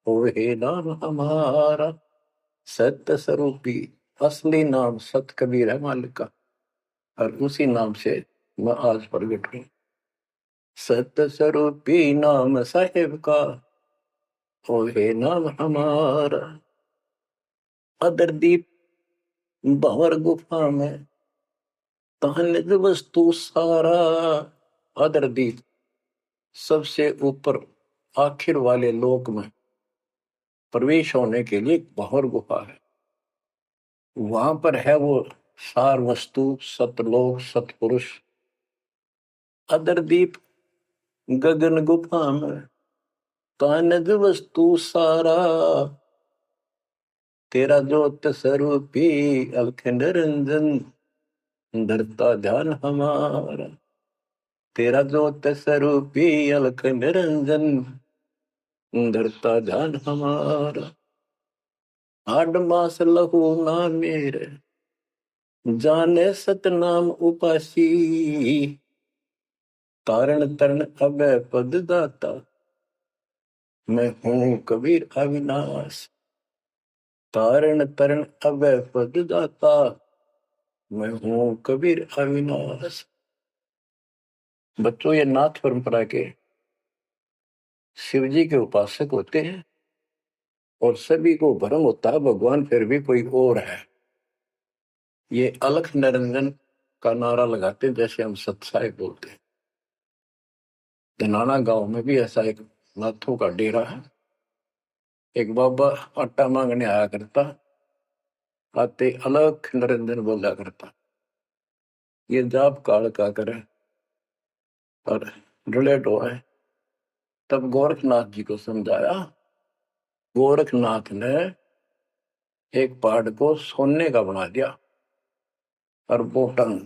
ओहे नाम हमारा। सत्य स्वरूपी असली नाम सत कबीर है मालिक का, और उसी नाम से मैं आज प्रगट हूं। सत्य स्वरूपी नाम साहिब का, ओहे नाम हमारा। अदरदीप भंवर गुफा में, तहनिज वस्तु सारा। अदरदीप सबसे ऊपर आखिर वाले लोक में प्रवेश होने के लिए भंवर गुफा है। वहां पर है वो सार वस्तु, सतलोक, सतपुरुष। अदरदीप गगन गुफा में, तहनिज वस्तु सारा। तेरा ज्योत स्वरूपी अलख निरंजन, धरता ध्यान हमारा। तेरा ज्योत स्वरूपी अलख निरंजन, धरता ध्यान हमारा। आठ मास लहू ना मेरे, जाने सतनाम उपासी। तारण तरण अभय पद दाता, मैं हूं कबीर अविनाश। तारण तरण अभय पद दाता, मैं हूं कबीर अविनाश। बच्चों, ये नाथ परंपरा के शिव जी के उपासक होते हैं और सभी को भ्रम होता है भगवान फिर भी कोई और है। ये अलख निरंजन का नारा लगाते हैं, जैसे हम सत्साई बोलते हैं। धनाना गांव में भी ऐसा एक नाथों का डेरा है। एक बाबा आटा मांगने आया करता, आते अलख निरंजन बोला करता। ये जाप काल का करे और रिलेट हुआ है। तब गोरखनाथ जी को समझाया। गोरखनाथ ने एक पहाड़ को सोने का बना दिया और बोटन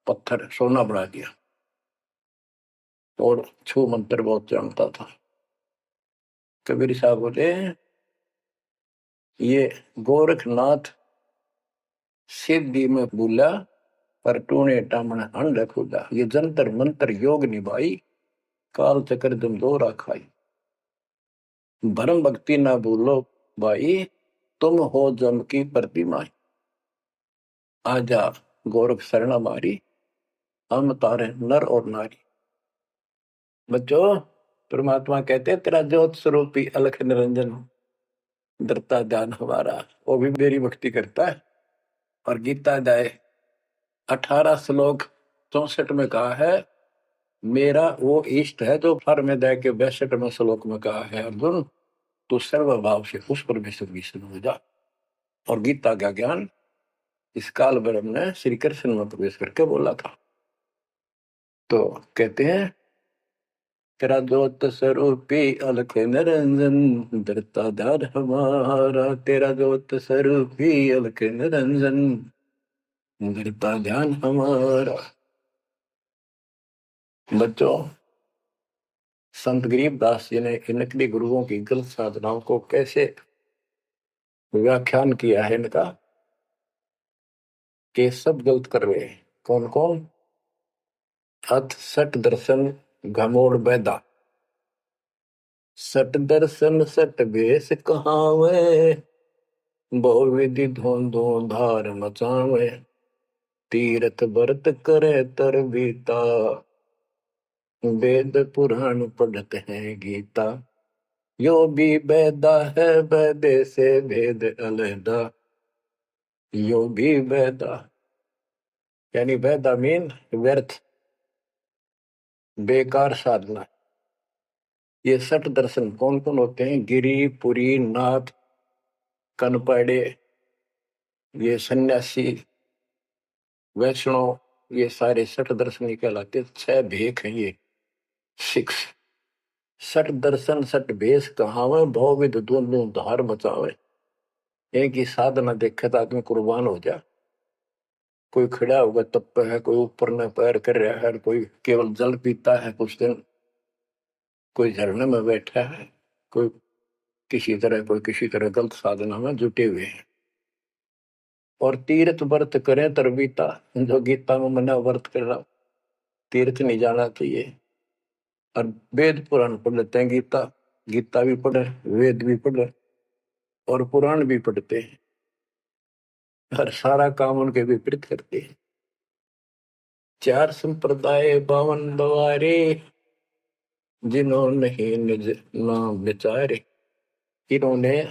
पत्थर सोना बना दिया, और छू मंत्र बहुत जानता था। कबीर साहब बोले, ये गोरखनाथ सिद्धि में बोला, पर टूणे टामण अंड खुदा। ये जंतर मंत्र योग निभाई, काल चक्र तुम दो राखाई। भरम भक्ति ना भूलो भाई, तुम हो जम की प्रतिमा। आजा गोरख शरण मारी, हम तारे नर और नारी। बच्चों, परमात्मा कहते हैं तेरा ज्योत स्वरूपी अलख निरंजन, धरता ध्यान हमारा। वो भी मेरी भक्ति करता है। और गीता अध्याय 18 श्लोक 64 में कहा है, मेरा वो इष्ट है जो फर में दे के 62वें श्लोक में कहा है, अर्जुन तू सर्वभाव से उस परमेश्वर की शरण हो जा। और गीता का ज्ञान इस काल ब्रह्म ने श्री कृष्ण में प्रवेश करके बोला था। तो कहते हैं, तेरा ज्योत स्वरूपी अलख निरंजन, धरता ध्यान हमारा। तेरा ज्योत स्वरूपी अलख निरंजन, धरता ध्यान हमारा। बच्चों, संत गरीबदास जी ने इन नकली गुरुओं की गलत साधनाओं को कैसे व्याख्यान किया है इनका, कि सब गलत कर रहे हैं। कौन कौन? अथ सट दर्शन घमोड़ बैदा। सट दर्शन सट बेस कहावे, बहु विधि धोंधो धार मचावे। तीरथ व्रत करे तर बीता, वेद पुराण पढ़ते हैं गीता। यो भी बैदा है बैदे से भेद अलहदा। यो भी बैदा यानी बैदा मीन व्यर्थ, बेकार साधना। ये सठ दर्शन कौन कौन होते हैं? गिरी, पुरी, नाथ, कनपड़े, ये सन्यासी, वैष्णव, ये सारे सठ दर्शन कहलाते। 6 भेख हैं ये, 6। सठ दर्शन सठ भेष कहावे, बहुविध दोनों धार बचावे। एक ही साधना देखे तो आदमी कुर्बान हो जा। कोई खड़ा होगा तप है, कोई ऊपर न पैर कर रहा है, कोई केवल जल पीता है कुछ दिन, कोई झरने में बैठा है, कोई किसी तरह गलत साधना में जुटे हुए हैं। और तीर्थ व्रत करें तरबीता, जो गीता में मना व्रत करना, तीर्थ नहीं जाना चाहिए। और वेद पुराण पढ़ लेते हैं, गीता गीता भी पढ़े, वेद भी पढ़े और पुराण भी पढ़ते हैं, हर सारा काम उनके विपरीत करते हैं। 4 संप्रदाय 52 बवारे, जिन्होंने ही निज नाम विचारे। इन्होंने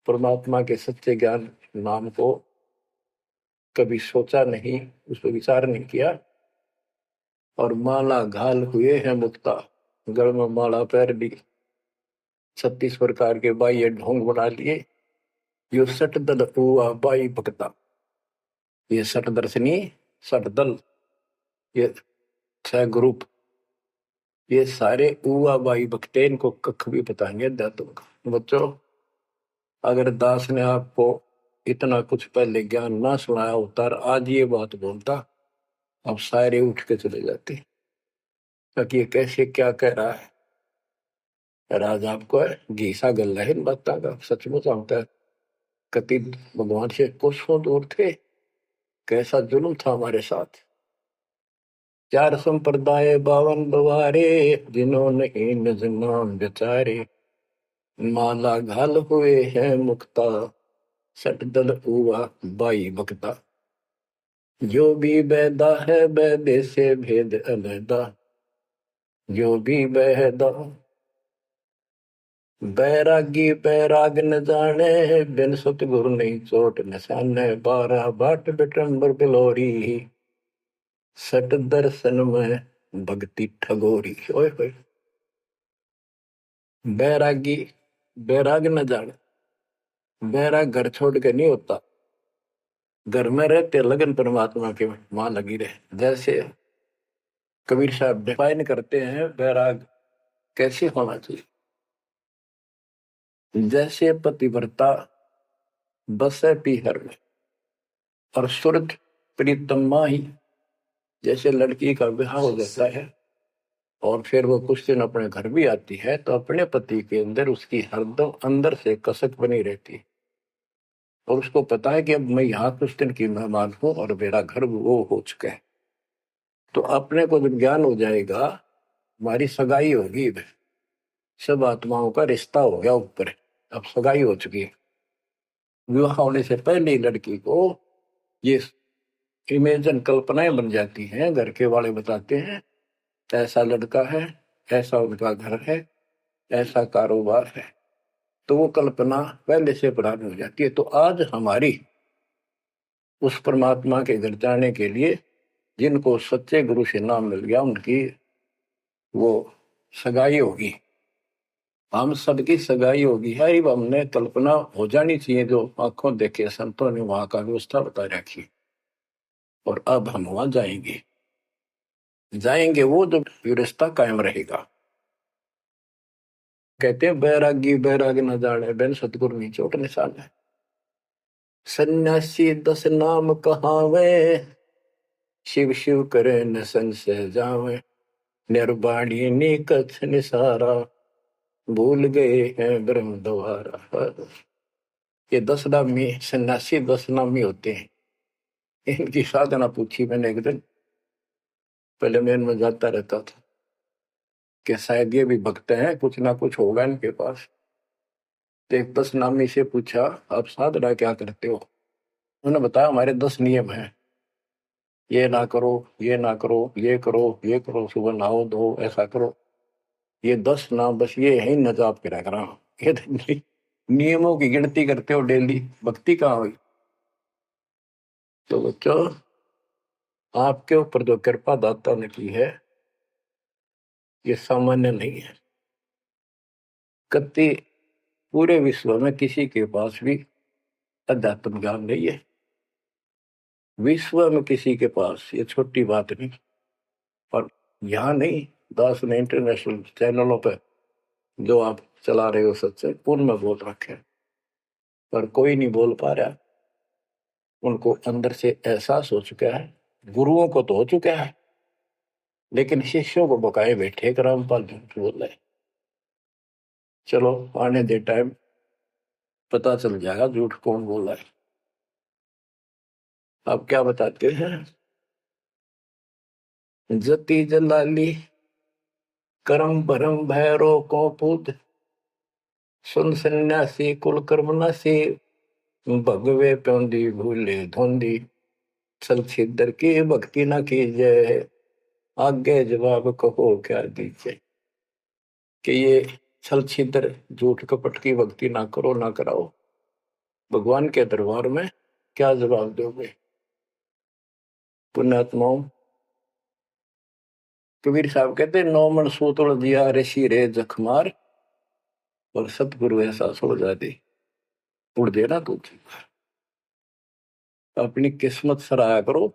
परमात्मा के सच्चे ज्ञान नाम को कभी सोचा नहीं, उस पर विचार नहीं किया, और माला घाल हुए हैं मुक्ता, गल में माला पैर ली, 36 प्रकार के बाह्य ढोंग बना लिए। यो सट दल हुआ बाई भक्ता, ये सट दर्शनी, सट दल, ये 6 ग्रुप, ये सारे उआ बाई भक्ते, इनको कख भी बताएंगे अध्यात्म का। बच्चों, अगर दास ने आपको इतना कुछ पहले ज्ञान ना सुनाया होता और आज ये बात बोलता, अब सारे उठ के चले जाते, ताकि ये कैसे क्या कह रहा है। राज आपको है घीसा गल है इन बातों का, सचमुच आता है। कति भगवान से कोसों दूर थे, कैसा जुल्म था हमारे साथ। 4 संप्रदाय 52 बवारे, जिन्होंने निज नाम विचारे। माला घाल हुए हैं मुक्ता, सट दल हुआ बाई भक्ता। जो भी बैदा है बैदे से भेद अलैदा, जो भी बैदा। बैरागी बैराग न जाने, बिन सतगुरु नहीं चोट निशाने। 12 बाट बिटंबर बिलोरी, सट दर्शन में भक्ति ठगोरी। ओए होए, बैरागी बैराग न जाने, बैराग घर छोड़ के नहीं होता, घर में रहते लगन परमात्मा के वहां लगी रहे। जैसे कबीर साहब डिफाइन करते हैं बैराग कैसे होना चाहिए। जैसे पतिव्रता बसे पीहर में और सुरत प्रीतमा ही, जैसे लड़की का विवाह हो जाता है और फिर वो कुछ दिन अपने घर भी आती है, तो अपने पति के अंदर उसकी हरदम अंदर से कसक बनी रहती है, और उसको पता है कि अब मैं यहाँ कुछ दिन की मेहमान हूं और मेरा घर वो हो चुका है। तो अपने को जब ज्ञान हो जाएगा, हमारी सगाई होगी, सब आत्माओं का रिश्ता हो गया ऊपर, अब सगाई हो चुकी है। विवाह होने से पहले ही लड़की को ये इमेजन कल्पनाएं बन जाती हैं, घर के वाले बताते हैं ऐसा लड़का है, ऐसा उनका घर है, ऐसा कारोबार है, तो वो कल्पना पहले से पुरानी हो जाती है। तो आज हमारी उस परमात्मा के घर जाने के लिए जिनको सच्चे गुरु से नाम मिल गया, उनकी वो सगाई होगी, हम सबकी सगाई होगी है। हमने कल्पना हो जानी चाहिए, जो आंखों देखे संतों ने वहां का व्यवस्था बता रखी, और अब हम वहां जाएंगे वो जो रिश्ता कायम रहेगा। कहते हैं बैरागी बैराग न जाने, बिन सतगुरु नहीं चोट निशान है। सन्यासी 10 नाम कहावे, शिव शिव करे न संशय जावे। निर्वाणी नी कछ निसारा, भूल गए हैं ब्रह्म द्वारा। ये 10 नामी सन्यासी 10 नामी होते हैं। इनकी साधना पूछी मैंने एक दिन, पहले मैं इनमें जाता रहता था कि शायद ये भी भक्त हैं, कुछ ना कुछ होगा इनके पास। तो एक 10 नामी से पूछा, आप साधना क्या करते हो? उन्होंने बताया हमारे 10 नियम हैं, ये ना करो, ये ना करो, ये करो, ये करो, सुबह नहाओ धो, ऐसा करो। ये 10 नाम बस ये है न जाप करा करा। ये नियमों की गिनती करते हो डेली, भक्ति कहाँ हुई? तो बच्चों, आपके ऊपर जो कृपा दाता ने की है, ये सामान्य नहीं है। कति पूरे विश्व में किसी के पास भी अध्यात्म ज्ञान नहीं है, विश्व में किसी के पास, ये छोटी बात नहीं। और यहाँ नहीं, दास ने इंटरनेशनल चैनलों पर जो आप चला रहे हो सत्संग, उनमें बोल रखे, पर कोई नहीं बोल पा रहा। उनको अंदर से एहसास हो चुका है, गुरुओं को तो हो चुका है, लेकिन शिष्यों को बकाए बैठे रामपाल झूठ बोल रहे। चलो आने दे टाइम, पता चल जाएगा झूठ कौन बोला है। आप क्या बताते हैं? जति जलाली करम भरम भैरो को पूत, सुन सन्यासी कुल कर्म नासी, भगवे प्योंदी भूले धोंदी, छल छिद्र की भक्ति न कीजिए, आगे जवाब कहो क्या दीजिए। कि ये छल छिद्र झूठ कपट की भक्ति ना करो ना कराओ, भगवान के दरबार में क्या जवाब दोगे? पुण्यात्माओं, कबीर साहब कहते 9 मन सूतुल दिया ऋषि रे जखमार, और सतगुरु ऐसा सो जा दे उड़ देना तू। अपनी किस्मत सराहा करो।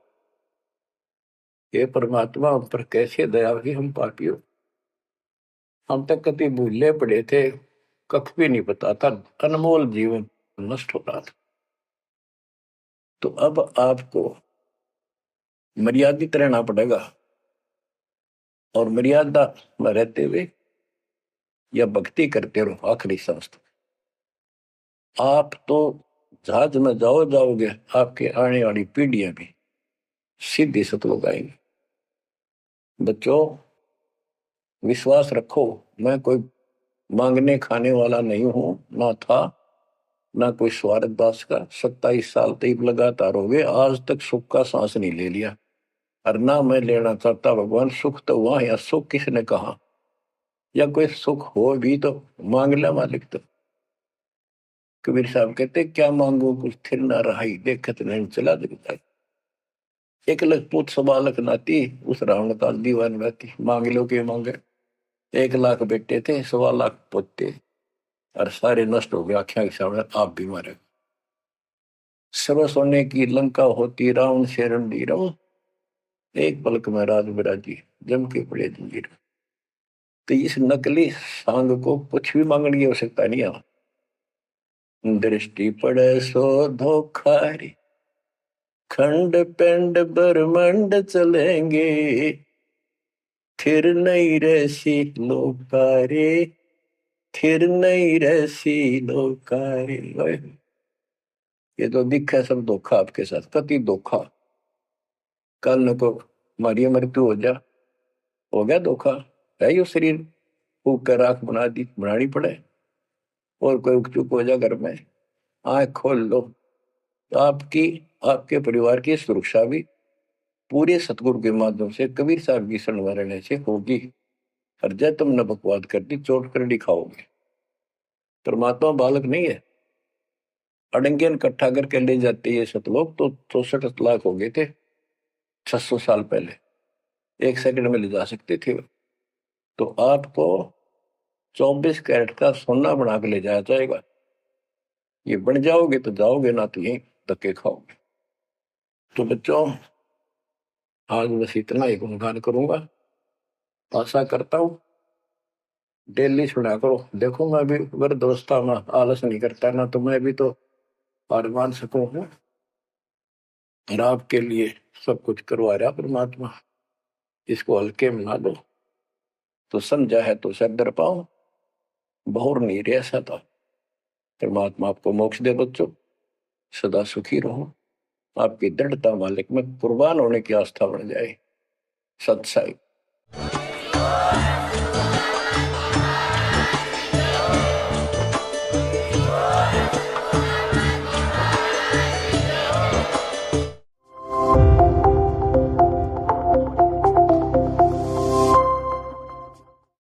ये परमात्मा हम पर कैसे दया हुई, हम पापियों। हम तक कभी भूले पड़े थे, कख भी नहीं पता था, अनमोल जीवन नष्ट हो रहा था। तो अब आपको मर्यादित रहना पड़ेगा, और मर्यादा में रहते हुए या भक्ति करते रहो आखिरी सांस तक। आप तो जहाज में जाओगे, आपके आने वाली पीढ़ियां भी सीधे सतलोक आएंगे। बच्चों, विश्वास रखो, मैं कोई मांगने खाने वाला नहीं हूं, ना था ना कोई स्वार्थ दास का। 27 साल तक लगातार हो गए, आज तक सुख का सांस नहीं ले लिया, और ना मैं लेना चाहता। भगवान सुख तो हुआ, या सुख किसने कहा? या कोई सुख हो भी तो मांग ले मालिक। तो कबीर साहब कहते क्या मांगो कुछ थिर ना रहाई, देखत नहीं चला दिखता। 1 लाख पूत 1.25 लाख नाती, उस रावण का दीवान रहती। मांग लो के मांगे, 1 लाख बेटे थे, 1.25 लाख पोते, और सारे नष्ट हो गए आख्या के सामने। आप भी मारे। सर्व सोने की लंका होती, रावण से रणधीर, एक पलक में राज बिराजी, जम के पड़े जंजीर। तो इस नकली सांग को कुछ भी मांगने की आवश्यकता नहीं है। दृष्टि पड़े सो धोखारी, खंड पिंड ब्रह्मंड चलेंगे, थिर नहीं रहसी लोकारे, थिर नहीं रहसी लोकारे। ये तो दिखा सब धोखा आपके साथ, कति धोखा। कल न को मारी मृत्यु हो गया धोखा। है यो शरीर फूक कर राख बना दी, बनानी पड़े, और कोई उकचुक हो जा घर में, आंख खोल लो। तो आपकी, आपके परिवार की सुरक्षा भी पूरे सतगुरु के माध्यम से, कबीर साहब की शरण में रहने से होगी। और जय तुमने बकवाद कर दी, चोट कर दिखाओगे। परमात्मा बालक नहीं है। अड़ंगियन इकट्ठा करके ले जाते ये सतलोक तो 64 लाख हो गए थे 600 साल पहले, 1 सेकंड में ले जा सकते थे। तो आपको 24 कैरेट का सोना बना के ले जाया जाएगा। ये बन जाओगे तो जाओगे, ना तो यही धक्के खाओगे। तो बच्चों, आज बस इतना ही गुणगान करूंगा। आशा करता हूं डेली सुना करो। देखो मैं भी वृद्धावस्था में आलस नहीं करता ना, तो मैं भी तो हार मान सकूं हूं, और आपके लिए सब कुछ करवा रहा परमात्मा। इसको हल्के में ना लो। तो समझा है तो सर दर पाओ, बहुर नहीं रह ऐसा था। परमात्मा आपको मोक्ष दे बच्चों, सदा सुखी रहो। आपकी दृढ़ता मालिक में कुर्बान होने की आस्था बढ़ जाए। सत्साई।